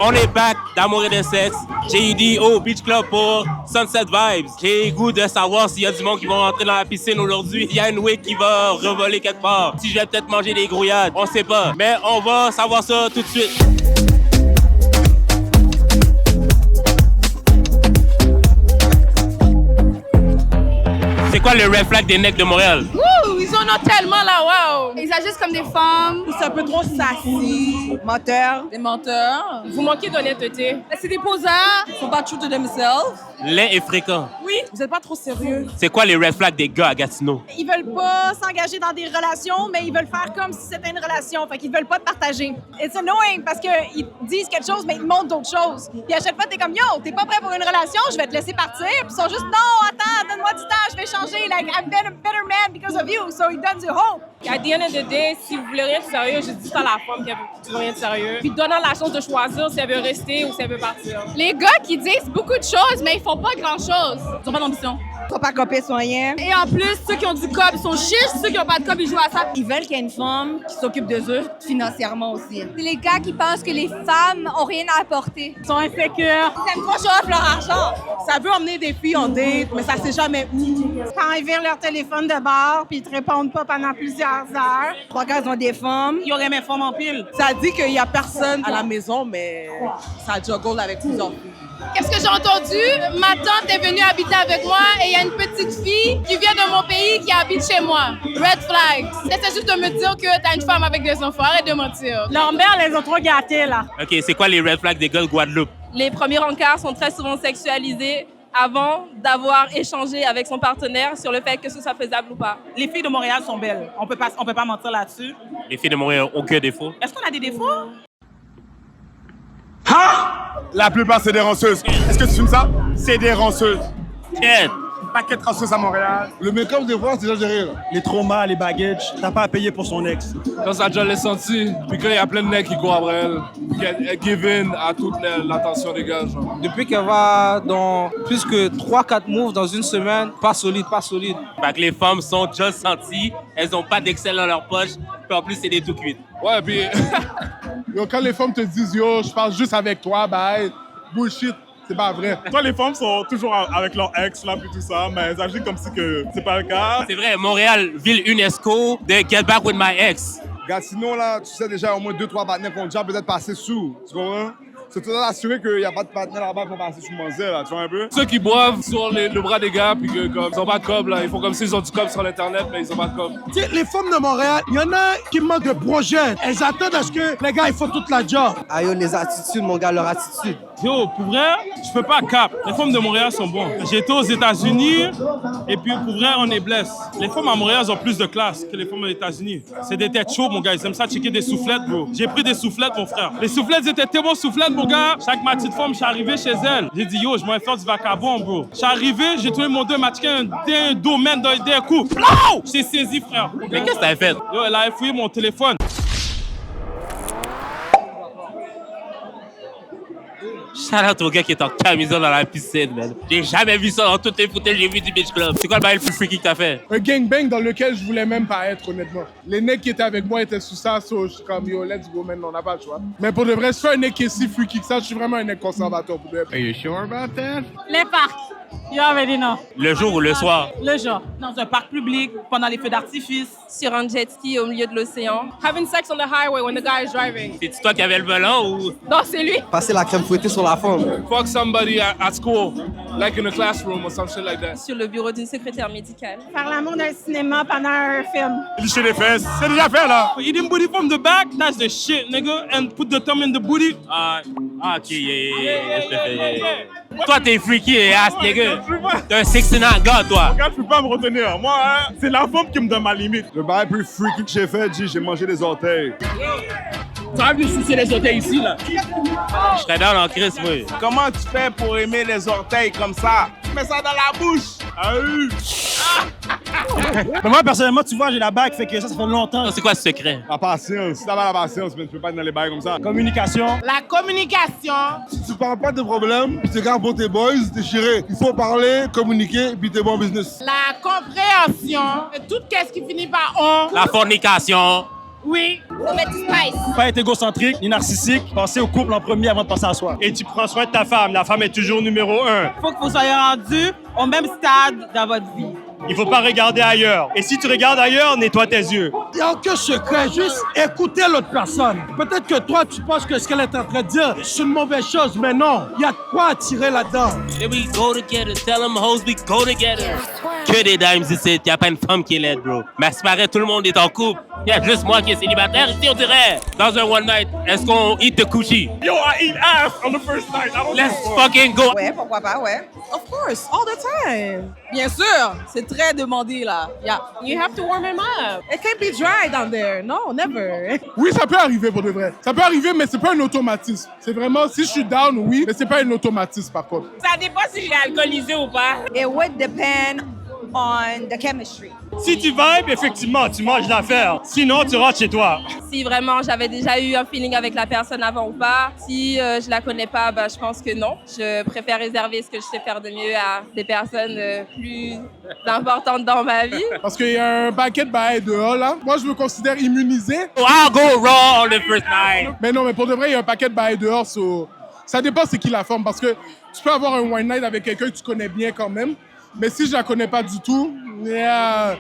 On est back d'Amour et de sexe. J'ai dit au Beach Club pour Sunset Vibes. J'ai le goût de savoir s'il y a du monde qui va rentrer dans la piscine aujourd'hui. Il y a une wig qui va revoler quelque part. Si je vais peut-être manger des grouillades, on sait pas. Mais on va savoir ça tout de suite. C'est quoi le red flag des necks de Montréal? Ouh, ils en ont tellement là, waouh! Ils agissent comme des femmes. C'est un peu trop sassy. Menteurs. Des menteurs. Vous manquez d'honnêteté. C'est des poseurs. Ils sont pas true to themselves. Laid et fréquent. Oui. Vous êtes pas trop sérieux. C'est quoi les red flags des gars à Gatineau? Ils veulent pas s'engager dans des relations, mais ils veulent faire comme si c'était une relation. Fait qu'ils veulent pas te partager. It's annoying parce qu'ils disent quelque chose, mais ils montrent d'autres choses. Puis à chaque fois, t'es comme, yo, t'es pas prêt pour une relation, je vais te laisser partir. Puis ils sont juste, non, attends, donne-moi du temps, je vais changer. Like, I've been a better man because of you. So it does you hope. À the end of the day, si vous voulez rien de sérieux, je dis ça à la femme qui veut rien de sérieux. Puis donnant la chance de choisir si elle veut rester ou si elle veut partir. Les gars qui disent beaucoup de choses, mais ils font pas grand-chose. Ils ont pas d'ambition. Ils sont pas copés, sont rien. Et en plus, ceux qui ont du cob, ils sont chiches. Ceux qui ont pas de cob, ils jouent à ça. Ils veulent qu'il y ait une femme qui s'occupe d'eux financièrement aussi. C'est les gars qui pensent que les femmes ont rien à apporter. Ils sont insécures. Ils aiment trop show off leur argent. Ça veut emmener des filles en date, mais ça sait jamais où. Quand ils virent leur téléphone de bord, puis ils te répondent pas pendant plusieurs heures. Trois gars ont des femmes. Il y aurait mes femmes en pile. Ça dit qu'il y a personne à la maison, mais ça juggle avec plusieurs filles. Qu'est-ce que j'ai entendu? Ma tante est venue habiter avec moi et il y a une petite fille qui vient de mon pays qui habite chez moi. Red flag. C'est juste de me dire que t'as une femme avec des enfants. Arrête de mentir. Leurs mères les ont trop gâtés, là. OK, c'est quoi les red flags des gars de Guadeloupe? Les premiers rencarts sont très souvent sexualisés avant d'avoir échangé avec son partenaire sur le fait que ce soit faisable ou pas. Les filles de Montréal sont belles. On peut pas mentir là-dessus. Les filles de Montréal ont aucun défaut. Est-ce qu'on a des défauts? La plupart, c'est des ranceuses. Est-ce que tu fumes ça? C'est des ranceuses. Ted! Paquet de ranceuses à Montréal. Le make-up, des fois, c'est exagéré. Là. Les traumas, les bagages, t'as pas à payer pour son ex. Quand ça déjà l'est senti, puis quand il y a plein de mecs qui courent après elle, puis qu'elle give in à toute l'attention des gars. Genre. Depuis qu'elle va dans plus que 3-4 moves dans une semaine, pas solide, pas solide. Fait que les femmes sont déjà senties, elles ont pas d'Excel dans leur poche, puis en plus, c'est des tout cuites. Ouais, puis... Yo, quand les femmes te disent, yo, je parle juste avec toi, bye, bullshit. C'est pas vrai. Toi, les femmes sont toujours avec leur ex, là, puis tout ça, mais elles agissent comme si que c'est pas le cas. C'est vrai, Montréal, ville UNESCO de Get Back With My Ex. Gatineau, là, tu sais déjà au moins 2-3 partenaires qui ont déjà peut-être passé sous. Tu comprends? C'est tout assuré qu'il n'y a pas de partenaires là-bas qui vont passer sous Manzel, là, tu vois un peu? Ceux qui boivent sur le bras des gars, puis que comme ils ont pas de cob, là, ils font comme s'ils ont du cob sur l'internet, mais ils ont pas de cob. Tu sais, les femmes de Montréal, il y en a qui manquent de projets. Elles attendent à ce que les gars ils font toute la job. Ah yo, les attitudes, mon gars, leur attitude. Yo, pour vrai, je peux pas cap. Les femmes de Montréal sont bonnes. J'ai été aux États-Unis, et puis pour vrai, on est blessé. Les femmes à Montréal ont plus de classe que les femmes aux États-Unis. C'est des têtes chaudes, mon gars. Ils aiment ça checker des soufflettes, bro. J'ai pris des soufflettes, mon frère. Les soufflettes étaient tellement soufflettes, mon gars. Chaque petite femme, je suis arrivé chez elle. J'ai dit, yo, je m'en faire du vacabond, bro. Je suis arrivé, j'ai trouvé mon deux, m'a checké un domaine d'un coup. Plau! J'ai saisi, frère. Mais qu'est-ce que t'as fait? Yo, elle a fouillé mon téléphone. Shout out au gars qui est en camisole dans la piscine, man. J'ai jamais vu ça dans toutes les footages que j'ai vu du Beach Club. C'est quoi le bail le plus freaky que t'as fait? Un gangbang dans lequel je voulais même pas être, honnêtement. Les necks qui étaient avec moi étaient sous ça, so je suis comme yo, let's go, man, on n'a pas le choix. Mais pour de vrai, je suis un neck qui est si freaky que ça, je suis vraiment un neck conservateur pour de vrai. Are you sure about that? Les parcs. You already know. Le jour ou le soir? Le jour. Dans un parc public, pendant les feux d'artifice. Sur un jet ski au milieu de l'océan. Having sex on the highway when the guy is driving. C'est toi qui avais le volant ou? Non, c'est lui. Passer la crème fouettée sur la femme. Fuck somebody at school, like in a classroom or some shit like that. Sur le bureau d'une secrétaire médicale. Faire l'amour d'un cinéma pendant un film. Licher les fesses. C'est déjà fait, là. Eating booty from the back, that's the shit, nigga. And put the thumb in the booty. Ok, yeah. Toi, t'es freaky et ass, nigga. T'es un 69 gars, toi. Regarde, je peux pas me retenir. Moi, hein, c'est la femme qui me donne ma limite. Le bail plus freaky que j'ai fait, j'ai mangé des orteils. Tu as vu sucer les orteils ici, là? Je serais dans Chris, oui. Comment tu fais pour aimer les orteils comme ça? Tu mets ça dans la bouche. Ah oui. Mais moi, personnellement, tu vois, j'ai la bague, fait que ça fait longtemps. C'est quoi ce secret? La patience. Si t'as pas la patience, mais tu peux pas être dans les bails comme ça. Communication. La communication. Si tu parles pas de problème, puis tu gardes pour tes boys, t'es chiré. Il faut parler, communiquer, puis t'es bon business. La compréhension. Et tout ce qui finit par on. La fornication. Oui. Faut mettre du spice. Pas être égocentrique ni narcissique. Pensez au couple en premier avant de penser à soi. Et tu prends soin de ta femme. La femme est toujours numéro 1. Faut que vous soyez rendus au même stade dans votre vie. Il faut pas regarder ailleurs. Et si tu regardes ailleurs, nettoie tes yeux. Il n'y a aucun secret, juste écouter l'autre personne. Peut-être que toi, tu penses que ce qu'elle est en train de dire, c'est une mauvaise chose, mais non. Il y a de quoi attirer là-dedans. Et we go together, tell them hoes we go together. Que des dames ici, y a pas une femme qui est laide, bro. Mais à ce paraît, tout le monde est en couple. Il y a juste moi qui est célibataire. Ici, on dirait, dans un one night, est-ce qu'on eat the coochie? Yo, I eat ass on the first night. Let's fucking go. Ouais, pourquoi pas, ouais. Of course, all the time. Bien sûr, c'est très demandé là. Yeah. You have to warm him up. It can't be dry down there. No, never. Oui, ça peut arriver pour de vrai. Ça peut arriver, mais c'est pas un automatisme. C'est vraiment, si je suis down, oui, mais c'est pas un automatisme par contre. Ça dépend si j'ai alcoolisé ou pas. It would depend on the chemistry. Si tu vibes, effectivement, tu manges l'affaire. Sinon, tu rentres chez toi. Si vraiment j'avais déjà eu un feeling avec la personne avant ou pas, si je la connais pas, je pense que non. Je préfère réserver ce que je sais faire de mieux à des personnes plus importantes dans ma vie. Parce qu'il y a un paquet de bails dehors, là. Moi, je me considère immunisé. I'll go raw on the first night. Mais non, mais pour de vrai, il y a un paquet de bails dehors. Ça dépend c'est qui la forme. Parce que tu peux avoir un one night avec quelqu'un que tu connais bien quand même. Mais si je la connais pas du tout,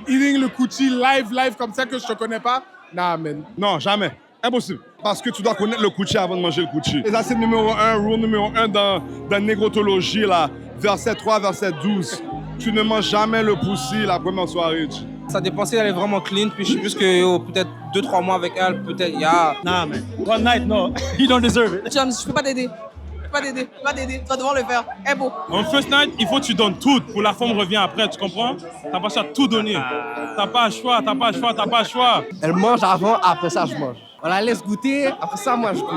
eating le coochie live comme ça que je te connais pas, nah, man. Non, jamais. Impossible. Parce que tu dois connaître le coochie avant de manger le coochie. Et ça, c'est numéro 1, rule numéro 1 dans négrotologie, là. Verset 3, verset 12. Tu ne manges jamais le poussi la première soirée. Ça dépend si elle est vraiment clean, puis je suis plus que peut-être 2-3 mois avec elle, peut-être, Nah, man. One night, no. You don't deserve it. James, je peux pas t'aider. Pas d'aider. Tu vas devoir le faire. Eh beau. En first night, il faut que tu donnes tout pour la femme revient après, tu comprends? T'as pas le choix de tout donner. T'as pas le choix. Elle mange avant, après ça, je mange. On la laisse goûter, après ça, moi, je goûte.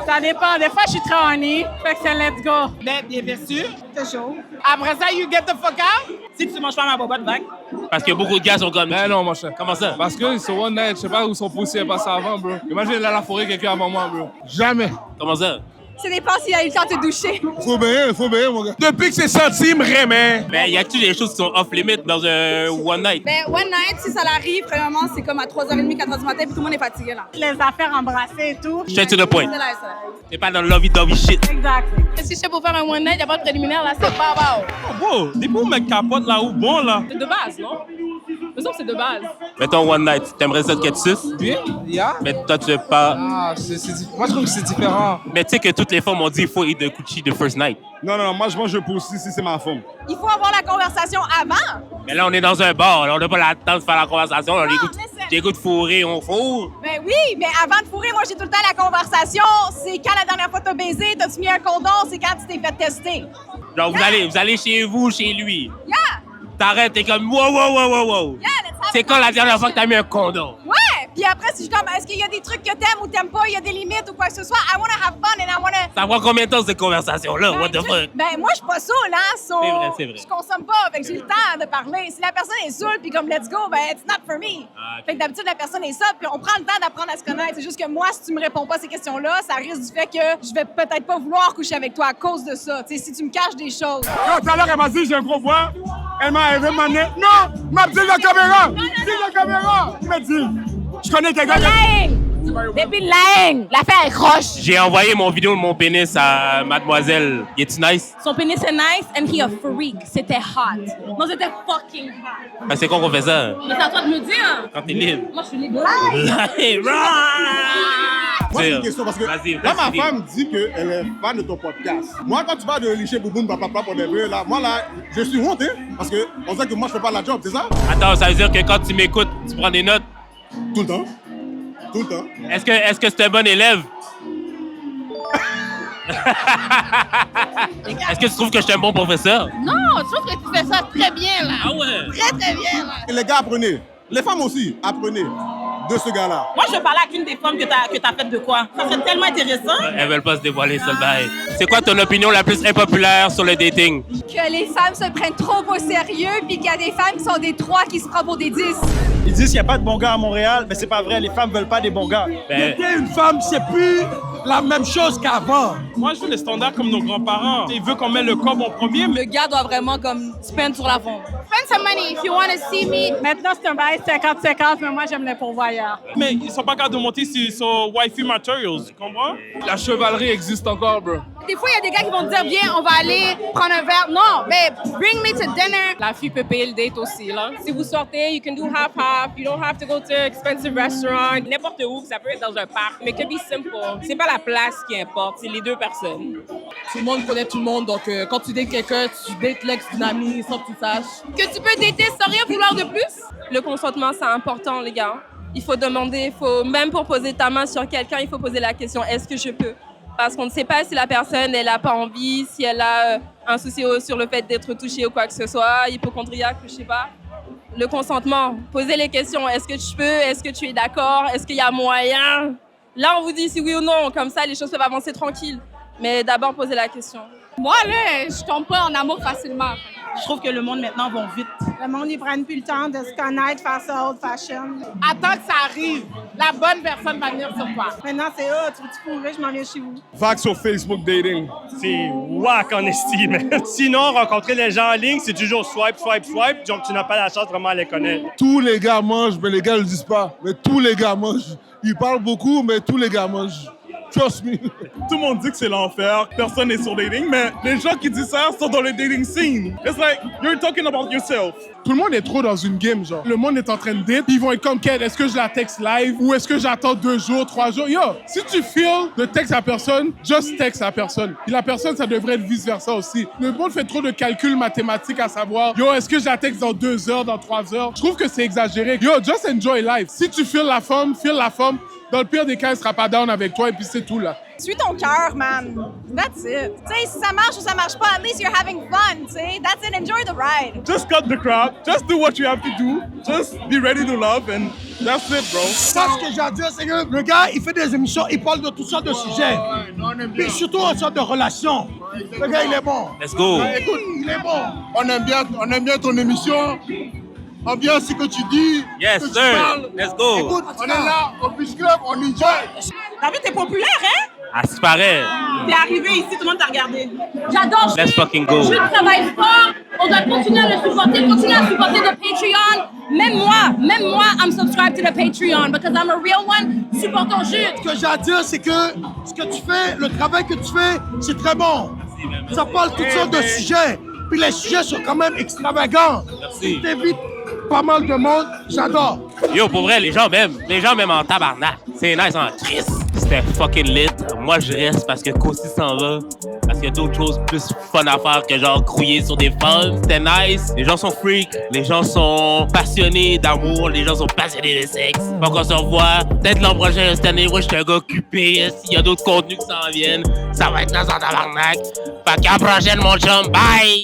Ça dépend. Des fois, je suis très horny. Fait que c'est let's go. Bien sûr. C'est chaud. Après ça, you get the fuck out. Si tu manges pas ma bobotte, back. Parce que beaucoup de gars sont comme... Ben non, mon cher. Comment ça? Parce que sur one night, je sais pas où son poussé est passé avant, bro. Imagine, il a la forêt quelqu'un avant moi, bro. Jamais. Comment ça? Ça dépend s'il a eu le temps de te doucher. Faut bien, mon gars. Depuis que c'est sorti, il me remet. Mais y a-t-il des choses qui sont off-limit dans un one night? Ben, one night, si ça l'arrive, premièrement, c'est comme à 3h30, 4h du matin, puis tout le monde est fatigué, là. Les affaires embrassées et tout. Straight to the point. C'est là. T'es pas dans le lovey-dovey shit. Exact. Si je sais pour faire un one night, y a pas de préliminaire, là, c'est pas wow. Oh, bro, des bons mecs capotent là où bon, là. C'est de base, non? Me semble que c'est de base. Mettons one night, t'aimerais ça qu'être sus? Oui, yeah. Mais toi, tu veux pas... Moi, je trouve que c'est différent. Mais tu sais que toutes les femmes ont dit qu'il faut eat the coochie the first night. Non, moi, je mange le poussi si c'est ma femme. Il faut avoir la conversation avant. Mais là, on est dans un bar, là, on n'a pas le temps de faire la conversation. J'écoute fourrer, on fourre. Ben oui, mais avant de fourrer, moi, j'ai tout le temps la conversation. C'est quand la dernière fois t'as baisé, t'as-tu mis un condom, c'est quand tu t'es fait tester. Genre, vous allez chez vous, chez lui. Yeah! T'arrêtes, t'es comme wow. Yeah, c'est quand la dernière fois que t'as mis un condom? Ouais! Puis après, si je comme, est-ce qu'il y a des trucs que t'aimes ou t'aimes pas, il y a des limites ou quoi que ce soit? I wanna have fun and I wanna... Ça prend combien de temps cette conversation-là? What the fuck? Ben, moi, je suis pas saoul, hein? C'est vrai. Je consomme pas, fait que j'ai le temps de parler. Si la personne est saoule, puis comme let's go, ben, it's not for me. Fait que d'habitude, la personne est sobre, puis on prend le temps d'apprendre à se connaître. C'est juste que moi, si tu me réponds pas à ces questions-là, ça risque du fait que je vais peut-être pas vouloir coucher avec toi à cause de ça. Tu sais, si tu me caches des choses. Tout à l'heure, elle m'a dit, j'ai un gros voix. Elle m'a arrivé, non, m'a dit la caméra. Il m'a dit, je connais quelqu'un. Baby lying! L'affaire est croche! J'ai envoyé mon vidéo de mon pénis à mademoiselle. Il est-tu nice? Son pénis est nice and he a freak. C'était hot. Non, c'était fucking hot. Ah, c'est quand qu'on fait ça? Mais c'est à toi de me dire. Quand t'es libre. Moi, je suis libre. Moi, j'ai une question parce que là, ma femme dit qu'elle est fan de ton podcast. Moi, quand tu vas de licher Bouboune, papa, pour des vœux, là, moi, là, je suis honte, hein, parce qu'on sait que moi, je fais pas la job, c'est ça? Attends, ça veut dire que quand tu m'écoutes, tu prends des notes? Tout le temps. Est-ce que c'est un bon élève? Est-ce que tu trouves que je suis un bon professeur? Non, je trouve que tu fais ça très bien, là. Ah ouais? Très bien, là. Et les gars, apprenez. Les femmes aussi, apprenez de ce gars-là. Moi, je veux parler avec une des femmes que t'as fait de quoi? Ça serait tellement intéressant. Elles veulent pas se dévoiler, seul bail. C'est quoi ton opinion la plus impopulaire sur le dating? Que les femmes se prennent trop au sérieux, puis qu'il y a des femmes qui sont des 3 qui se prennent pour des 10. Ils disent qu'il n'y a pas de bons gars à Montréal, mais c'est pas vrai. Les femmes veulent pas des bons gars. Dater une femme, c'est plus la même chose qu'avant. Moi, je veux les standards comme nos grands-parents. Ils veulent qu'on mette le corps en premier. Le gars doit vraiment comme spend sur la femme. Spend some money if you want to see me. Maintenant, c'est un bail 50-50, mais moi, j'aime les pourvoyeurs. Mais ils sont pas capables de monter sur wifey materials, tu comprends? La chevalerie existe encore, bro. Des fois, il y a des gars qui vont te dire, viens, on va aller prendre un verre. Non, mais bring me to dinner. La fille peut payer le date aussi, là. Si vous sortez, you can do half-half. You don't have to go to expensive restaurant. N'importe où, ça peut être dans un parc, mais it can be simple. C'est pas la place qui importe, c'est les deux personnes. Tout le monde connaît tout le monde, donc quand tu dates quelqu'un, tu dates l'ex d'une amie sans que tu saches. Que tu peux dater sans rien vouloir de plus. Le consentement, c'est important, les gars. Il faut demander, même pour poser ta main sur quelqu'un, il faut poser la question, est-ce que je peux? Parce qu'on ne sait pas si la personne, elle n'a pas envie, si elle a un souci sur le fait d'être touchée ou quoi que ce soit, hypochondriaque, je sais pas. Le consentement, poser les questions, est-ce que tu peux, est-ce que tu es d'accord, est-ce qu'il y a moyen? Là, on vous dit si oui ou non, comme ça, les choses peuvent avancer tranquille. Mais d'abord, poser la question. Moi, là, je tombe pas en amour facilement. Je trouve que le monde maintenant va vite. Le monde, ils prennent plus le temps de se connaître, faire ça old fashion. Attends que ça arrive. La bonne personne va venir sur toi. Maintenant, c'est tu veux-tu prouver, je m'en viens chez vous. Vague sur Facebook dating. C'est whack en estime. Sinon, rencontrer les gens en ligne, c'est toujours swipe, swipe, swipe. Donc, tu n'as pas la chance vraiment de les connaître. Tous les gars mangent, mais les gars ne le disent pas. Mais tous les gars mangent. Ils parlent beaucoup, mais tous les gars mangent. Trust me. Tout le monde dit que c'est l'enfer, personne n'est sur dating, mais les gens qui disent ça sont dans le dating scene. It's like, you're talking about yourself. Tout le monde est trop dans une game, genre. Le monde est en train de date, ils vont être comme, Ken, est-ce que je la texte live ou est-ce que j'attends 2 jours, 3 jours? Yo, si tu feels de texte à personne, just text à personne. Et la personne, ça devrait être vice-versa aussi. Le monde fait trop de calculs mathématiques à savoir, yo, est-ce que je la texte dans 2 heures, dans 3 heures? Je trouve que c'est exagéré. Yo, just enjoy life. Si tu feels la femme, dans le pire des cas, elle sera pas down avec toi et puis c'est tout, là. Suis ton cœur, man. That's it. Tu sais, si ça marche ou ça marche pas, at least you're having fun, tu sais. That's it, enjoy the ride. Just cut the crap, just do what you have to do, just be ready to love and that's it, bro. Ça, ce que j'ai à dire, c'est que le gars, il fait des émissions, il parle de toutes sortes de sujets. Puis surtout en sorte de relations. Le gars, il est bon. Let's go. Écoute, il est bon. On aime bien ton émission. On aime bien ce que tu dis. Yes, que tu sir. parles. Let's go. Écoute, on est là au Beach Club, on enjoy. T'as vu, t'es populaire, hein? Ah, c'est pareil. T'es arrivé ici, tout le monde t'a regardé. J'adore. Let's fucking go. Je travaille fort. On doit continuer à le supporter, continuer à supporter le Patreon. Même moi, I'm subscribed to the Patreon because I'm a real one. Supportons juste. Ce que j'ai à dire, c'est que ce que tu fais, le travail que tu fais, c'est très bon. Ça parle toutes sortes de sujets. Puis les sujets sont quand même extravagants. Merci. T'évites pas mal de monde. J'adore. Yo, pour vrai, les gens m'aiment en tabarnak. C'est nice en triste. C'était fucking lit. Moi, je reste parce que Kossi s'en va. Parce qu'il y a d'autres choses plus fun à faire que genre grouiller sur des femmes. C'était nice. Les gens sont freaks. Les gens sont passionnés d'amour. Les gens sont passionnés de sexe. Faut qu'on se revoit. Peut-être l'an prochain, cette année, moi, je suis un gars occupé. S'il y a d'autres contenus qui s'en viennent, ça va être dans un tabarnak. Fait qu'à la prochaine, mon chum. Bye!